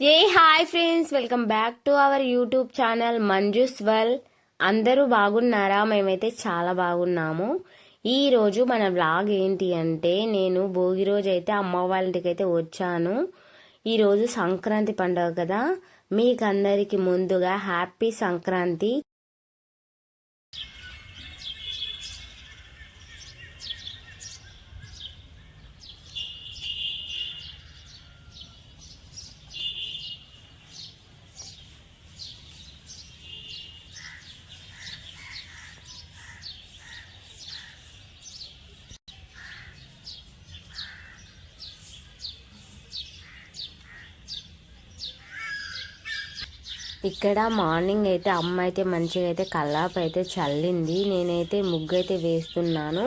A hi friends, welcome back to our YouTube channel Manju's world. అందరూ బాగున్నారా? మేమైతే చాలా బాగున్నాము. ఈ రోజు మన వ్లాగ్ ఏంటి అంటే, నేను భోగి రోజు అయితే అమ్మ వాళ్ళ ఇంటికి అయితే వచ్చాను. ఈరోజు సంక్రాంతి పండుగ కదా, మీకు అందరికి ముందుగా హ్యాపీ సంక్రాంతి. ఇక్కడ మార్నింగ్ అయితే అమ్మ అయితే మంచిగా అయితే కల్లాపు అయితే చల్లింది. నేనైతే ముగ్గు అయితే వేస్తున్నాను.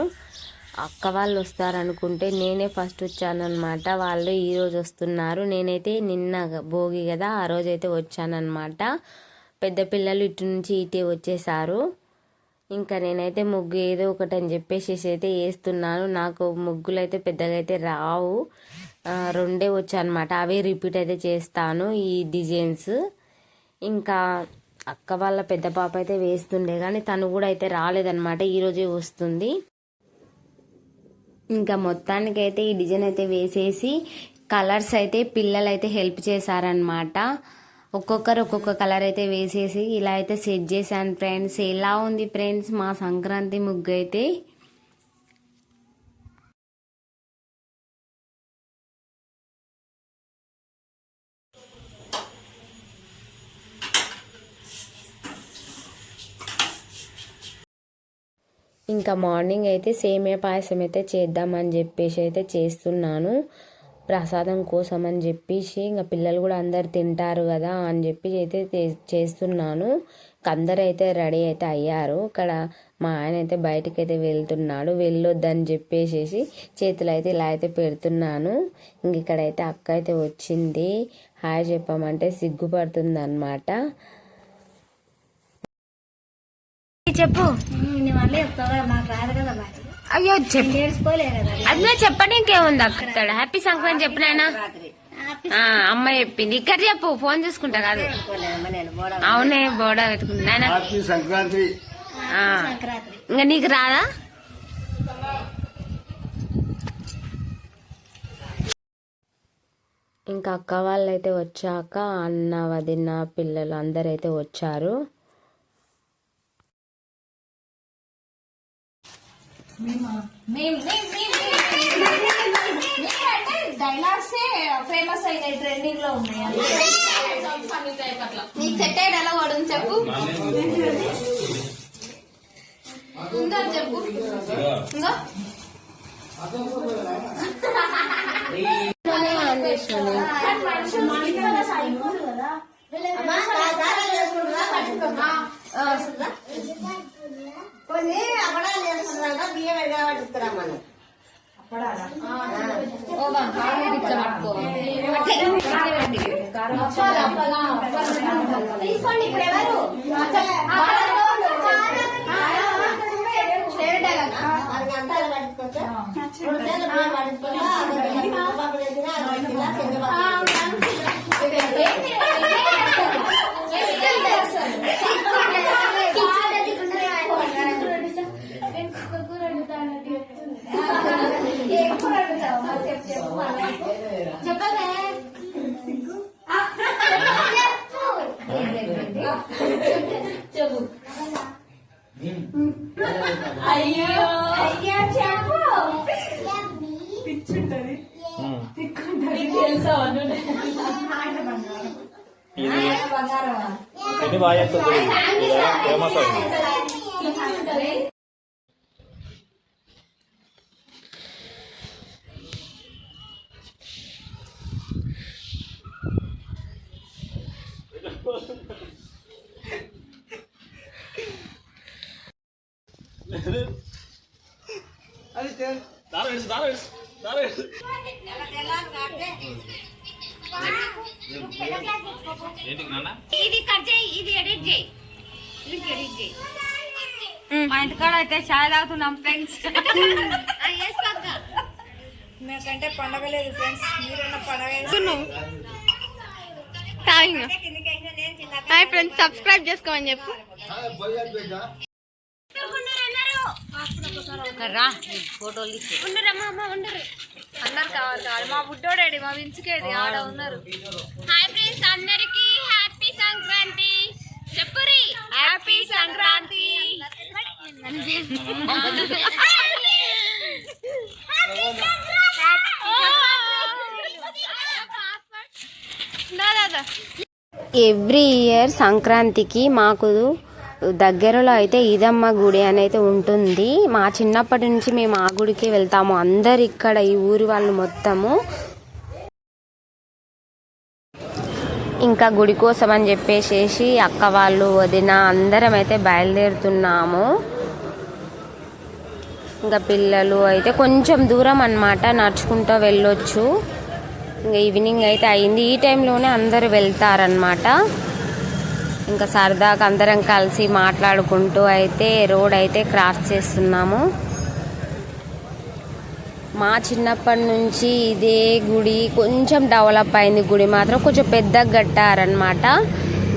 అక్క వాళ్ళు వస్తారనుకుంటే నేనే ఫస్ట్ వచ్చానమాట. వాళ్ళు ఈరోజు వస్తున్నారు. నేనైతే నిన్న భోగి కదా, ఆ రోజు అయితే వచ్చానమాట. పెద్ద పిల్లలు ఇటు నుంచి ఇటే వచ్చేసారు. ఇంకా నేనైతే ముగ్గు ఏదో ఒకటి అని చెప్పేసి అయితే వేస్తున్నాను. నాకు ముగ్గులు అయితే పెద్దగా అయితే రావు, రెండే వచ్చానమాట. అవే రిపీట్ అయితే చేస్తాను ఈ డిజైన్స్. ఇంకా అక్క వాళ్ళ పెద్ద పాప అయితే వేస్తుండే కానీ తను కూడా అయితే రాలేదన్నమాట. ఈరోజే వస్తుంది. ఇంకా మొత్తానికి అయితే ఈ డిజైన్ అయితే వేసేసి కలర్స్ అయితే పిల్లలు అయితే హెల్ప్ చేశారనమాట. ఒక్కొక్కరు ఒక్కొక్క కలర్ అయితే వేసేసి ఇలా అయితే సెట్ చేశాను ఫ్రెండ్స్. ఎలా ఉంది ఫ్రెండ్స్ మా సంక్రాంతి ముగ్గు అయితే? ఇంకా మార్నింగ్ అయితే సేమియా పాయసం అయితే చేద్దామని చెప్పేసి అయితే చేస్తున్నాను, ప్రసాదం కోసం అని చెప్పేసి. ఇంకా పిల్లలు కూడా అందరు తింటారు కదా అని చెప్పి అయితే చేస్తున్నాను. అందరు అయితే రెడీ అయితే అయ్యారు. ఇక్కడ మా ఆయన అయితే బయటకు అయితే వెళ్తున్నాడు. వెళ్ళొద్దని చెప్పేసి చేతులు అయితే ఇలా అయితే పెడుతున్నాను. ఇంక ఇక్కడైతే అక్క అయితే వచ్చింది. హాయ్ చెప్పామంటే సిగ్గుపడుతుంది అనమాట. చెప్పు. అయ్యో అదే చెప్పండి, ఇంకేముంది అక్కడ. హ్యాపీ సంక్రాంతి చెప్పినాయన అమ్మ చెప్పింది. ఇక్కడ చెప్పు, ఫోన్ చూసుకుంటా కాదు. అవునే బోడా పెట్టుకుంటా ఇంకా నీకు రాదా? ఇంకా అక్క వాళ్ళు అయితే వచ్చాక అన్న వదిన పిల్లలు అందరైతే వచ్చారు. డైలాగ్స్ ఫేమస్ అయినాయి, ట్రెండింగ్ లో ఉన్నాయి. నీకు సెట్ అయ్యాడు ఎలా వాడు చెప్పు. ఇంకా చెప్పు. ఇంకా కొన్ని అప్పడాలు చేస్తున్నాక బియ్యం ఎడగబట్టుకురా మనం. తీసుకోండి. ఇప్పుడు ఎవరు అంతాలు పట్టుకోవచ్చా? 2 సేలు బియ్యం పట్టుకోవచ్చా? అయ్యో అయ్యా చెప్పు. పిచ్చుంటది తెలుసా? ఇది బాగా చెప్తుంది. ఫేమస్ అయింది. ఇది కట్ చేయి, ఇది ఎడిట్ చేయి. మా ఇంటికాడ అయితే చాయ్ తాగుతున్నాం ఫ్రెండ్స్. నాకంటే పండగ లేదు ఫ్రెండ్స్, మీరన్నా పండగ హాయ్ ఫ్రెండ్స్, సబ్స్క్రైబ్ చేసుకోమని చెప్పు. అందరు కావాలి మా బుడ్డోడేడి మా వించుకేది ఆడ ఉన్నారు. హాయ్ ఫ్రెండ్స్, అందరికి హ్యాపీ సంక్రాంతి చెప్పురి. హ్యాపీ సంక్రాంతి. ఎవ్రీ ఇయర్ సంక్రాంతికి మాకు దగ్గరలో అయితే ఈదమ్మ గుడి అని అయితే ఉంటుంది. మా చిన్నప్పటి నుంచి మేము ఆ గుడికి వెళ్తాము. అందరు ఇక్కడ ఈ ఊరి వాళ్ళు మొత్తము ఇంకా గుడి కోసం అని చెప్పేసి అక్క వాళ్ళు వదిన అందరం అయితే బయలుదేరుతున్నాము. ఇంకా పిల్లలు అయితే కొంచెం దూరం అన్నమాట, నడుచుకుంటూ వెళ్ళొచ్చు. ఇంకా ఈవినింగ్ అయితే అయింది. ఈ టైంలోనే అందరు వెళ్తారనమాట. ఇంకా సరదాగా అందరం కలిసి మాట్లాడుకుంటూ అయితే రోడ్ అయితే క్రాస్ చేస్తున్నాము. మా చిన్నప్పటి నుంచి ఇదే గుడి కొంచెం డెవలప్ అయింది. గుడి మాత్రం కొంచెం పెద్దగా కట్టారనమాట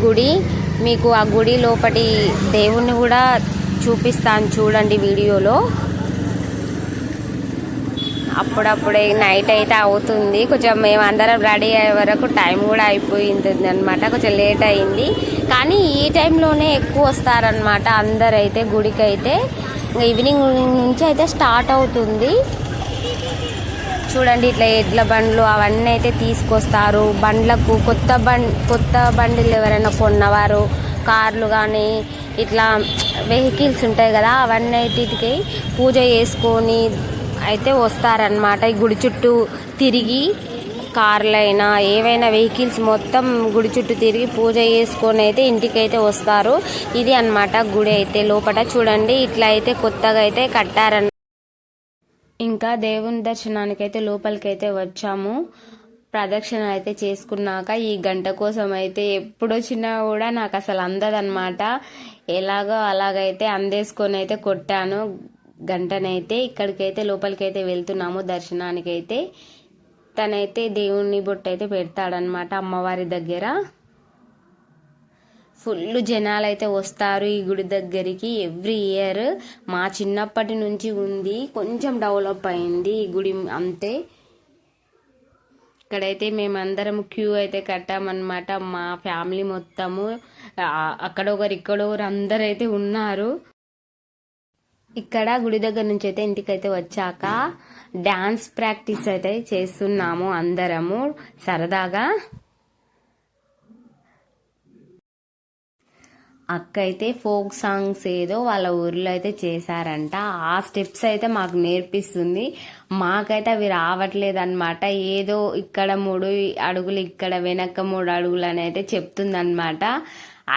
గుడి. మీకు ఆ గుడి లోపటి దేవుణ్ణి కూడా చూపిస్తాను చూడండి వీడియోలో. అప్పుడప్పుడే నైట్ అయితే అవుతుంది. కొంచెం మేము అందరం రెడీ అయ్యే వరకు టైం కూడా అయిపోయింది అనమాట. కొంచెం లేట్ అయింది, కానీ ఈ టైంలోనే ఎక్కువ వస్తారనమాట అందరైతే గుడికి అయితే. ఈవినింగ్ నుంచి అయితే స్టార్ట్ అవుతుంది. చూడండి ఇట్లా ఎడ్ల బండ్లు అవన్నీ అయితే తీసుకొస్తారు. బండ్లకు కొత్త బండిలు ఎవరైనా కొన్నవారు, కార్లు కానీ ఇట్లా వెహికల్స్ ఉంటాయి కదా, అవన్నీ అయితే ఇటుకి పూజ చేసుకొని అయితే వస్తారనమాట. ఈ గుడి చుట్టూ తిరిగి కార్లైనా ఏవైనా వెహికల్స్ మొత్తం గుడి చుట్టూ తిరిగి పూజ చేసుకొని అయితే ఇంటికైతే వస్తారు. ఇది అన్నమాట గుడి అయితే. లోపల చూడండి ఇట్లా అయితే కొత్తగా అయితే కట్టారన్న. ఇంకా దేవుని దర్శనానికి అయితే లోపలికైతే వచ్చాము. ప్రదక్షిణ అయితే చేసుకున్నాక ఈ గంట కోసం అయితే ఎప్పుడు వచ్చినా కూడా నాకు అసలు అందదన్నమాట. ఎలాగో అలాగైతే అందేసుకొని అయితే కొట్టాను గంటనైతే. ఇక్కడికైతే లోపలికైతే వెళ్తున్నాము దర్శనానికి అయితే. తనైతే దేవుని బొట్టు అయితే పెడతాడనమాట అమ్మవారి దగ్గర. ఫుల్ జనాలు అయితే వస్తారు ఈ గుడి దగ్గరికి ఎవ్రీ ఇయర్. మా చిన్నప్పటి నుంచి ఉంది, కొంచెం డెవలప్ అయింది ఈ గుడి అంతే. ఇక్కడైతే మేమందరం క్యూ అయితే కట్టామన్నమాట. మా ఫ్యామిలీ మొత్తము అక్కడొకరు ఇక్కడొకరు అందరైతే ఉన్నారు. ఇక్కడ గుడి దగ్గర నుంచి అయితే ఇంటికైతే వచ్చాక డాన్స్ ప్రాక్టీస్ అయితే చేస్తున్నాము అందరము సరదాగా. అక్క అయితే ఫోక్ సాంగ్స్ ఏదో వాళ్ళ ఊర్లో అయితే చేశారంట. ఆ స్టెప్స్ అయితే మాకు నేర్పిస్తుంది. మాకైతే అవి రావట్లేదు అనమాట. ఏదో ఇక్కడ 3 అడుగులు ఇక్కడ వెనక 3 అడుగులు అని అయితే చెప్తుంది అనమాట.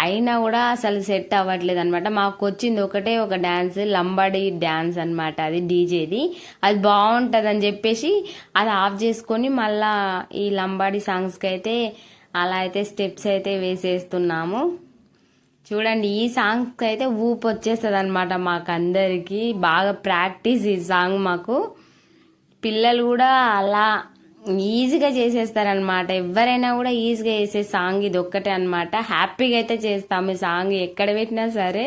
అయినా కూడా అసలు సెట్ అవ్వట్లేదు అనమాట. మాకు వచ్చింది ఒకటే ఒక డాన్స్, లంబాడీ డాన్స్ అనమాట. అది డీజేది. అది బాగుంటుంది అని చెప్పేసి అది ఆఫ్ చేసుకొని మళ్ళా ఈ లంబాడీ సాంగ్స్కి అయితే అలా అయితే స్టెప్స్ అయితే వేసేస్తున్నాము. చూడండి ఈ సాంగ్కి అయితే ఊపు వచ్చేస్తుంది అనమాట మాకు అందరికి. బాగా ప్రాక్టీస్ ఈ సాంగ్ మాకు. పిల్లలు కూడా అలా ఈజీగా చేసేస్తారనమాట. ఎవరైనా కూడా ఈజీగా చేసే సాంగ్ ఇది ఒక్కటే అనమాట. హ్యాపీగా అయితే చేస్తాము ఈ సాంగ్ ఎక్కడ పెట్టినా సరే.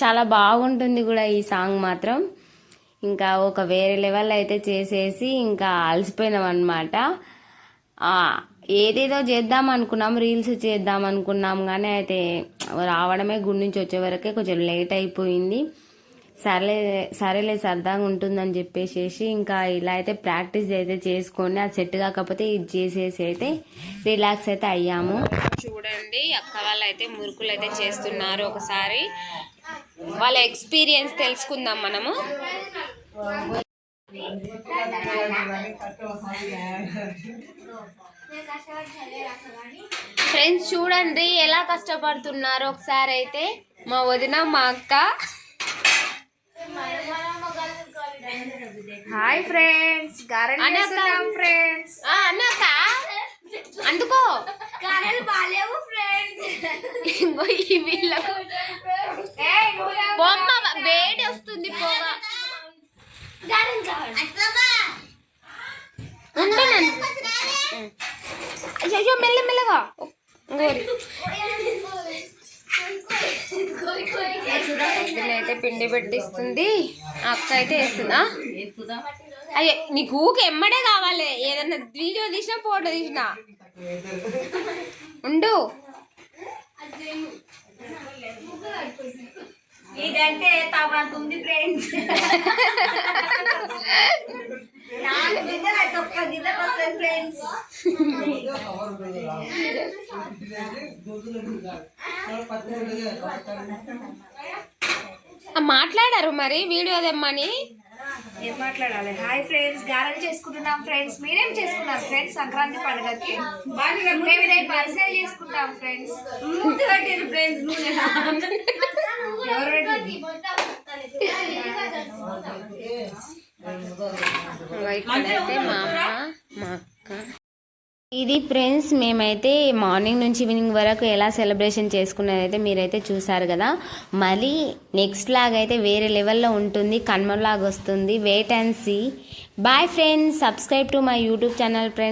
చాలా బాగుంటుంది కూడా ఈ సాంగ్ మాత్రం. ఇంకా ఒక వేరే లెవెల్ అయితే చేసేసి ఇంకా అలసిపోయినాం అనమాట. ఏదేదో చేద్దాం అనుకున్నాం, రీల్స్ చేద్దాం అనుకున్నాం, కానీ అయితే రావడమే గుడి నుంచి వచ్చే వరకే కొంచెం లేట్ అయిపోయింది. సరేలే సరదాగా ఉంటుందని చెప్పేసి ఇంకా ఇలా అయితే ప్రాక్టీస్ అయితే చేసుకొని అది సెట్ కాకపోతే ఇది చేసేసి అయితే రిలాక్స్ అయితే అయ్యాము. చూడండి అక్క వాళ్ళు అయితే మురుకులు అయితే చేస్తున్నారు. ఒకసారి వాళ్ళ ఎక్స్పీరియన్స్ తెలుసుకుందాం మనము. ఫ్రెండ్స్ చూడండి ఎలా కష్టపడుతున్నారు ఒకసారి అయితే మా వదిన మా అక్క. హాయ్ ఫ్రెండ్స్, గారెలు చేస్తున్నాం ఫ్రెండ్స్. అన్నక్క అందుకో గారెలు బాలేవు ఫ్రెండ్స్. ఇంకో ఈ వీళ్ళకు బొమ్మ వేడి వస్తుంది పొగ. గారెలు కావాలి. అయ్యో మెల్లమెల్లగా అయితే పిండి పెట్టిస్తుంది, అక్క అయితే వేస్తుందా. అయ్యే నీకు ఊకే ఎమ్మడే కావాలి, ఏదన్నా వీడియో తీసినా ఫోటో తీసినా ఉండు. ఇదంటే తవ్వంటుంది ఫ్రెండ్స్. ఫ్రెండ్స్ మాట్లాడారు మరి వీడియో తెమ్మని. ఏం మాట్లాడాలి? హాయ్ ఫ్రెండ్స్, గారెలు చేసుకుంటున్నాం ఫ్రెండ్స్. మీరేం చేసుకున్నారు ఫ్రెండ్స్ సంక్రాంతి పండుగకి? మేము ఇదే పర్సనల్ చేసుకుంటాం ఫ్రెండ్స్. ఎవరు ఇక్కడైతే మా అమ్మ మా అక్క. ఇది ఫ్రెండ్స్, మేమైతే మార్నింగ్ నుంచి ఈవినింగ్ వరకు ఎలా సెలబ్రేషన్ చేసుకున్నది అయితే మీరైతే చూసారు కదా. మళ్ళీ నెక్స్ట్ లాగ్ అయితే వేరే లెవెల్లో ఉంటుంది, కన్మ లాగ్ వస్తుంది. Wait and see. Bye friends, subscribe to my YouTube channel friends.